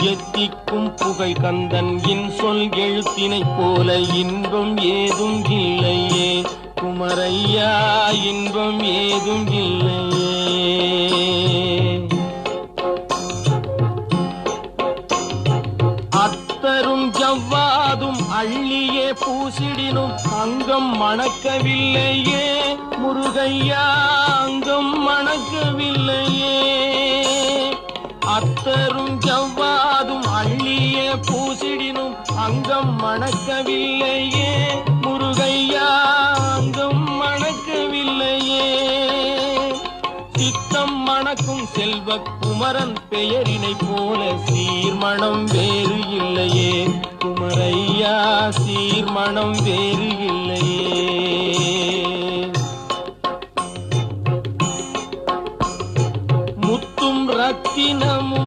எத்திக்கும் புகை கந்தன் இன்சொல் எழுத்தினைப் போல இன்பம் ஏதும் இல்லையே குமரையா, இன்பம் ஏதும் இல்லையே. அத்தரும் ஜவ்வாதும் அள்ளியே பூசிடினும் அங்கம் மணக்கவில்லையே முருகையா, அங்கம் மணக்கவில்லையே. அத்தரும் ஜவ்வாதும் அள்ளியே பூசிடினும் அங்கம் மணக்கவில்லையே முருகையா, அங்கம் மணக்கவில்லையே. சித்தம் மணக்கும் செல்வ குமரன் பெயரினை போல சீர்மணம் வேறு இல்லையே குமரையா, சீர்மணம் வேறு இல்லையே. முத்தும் ரத்தின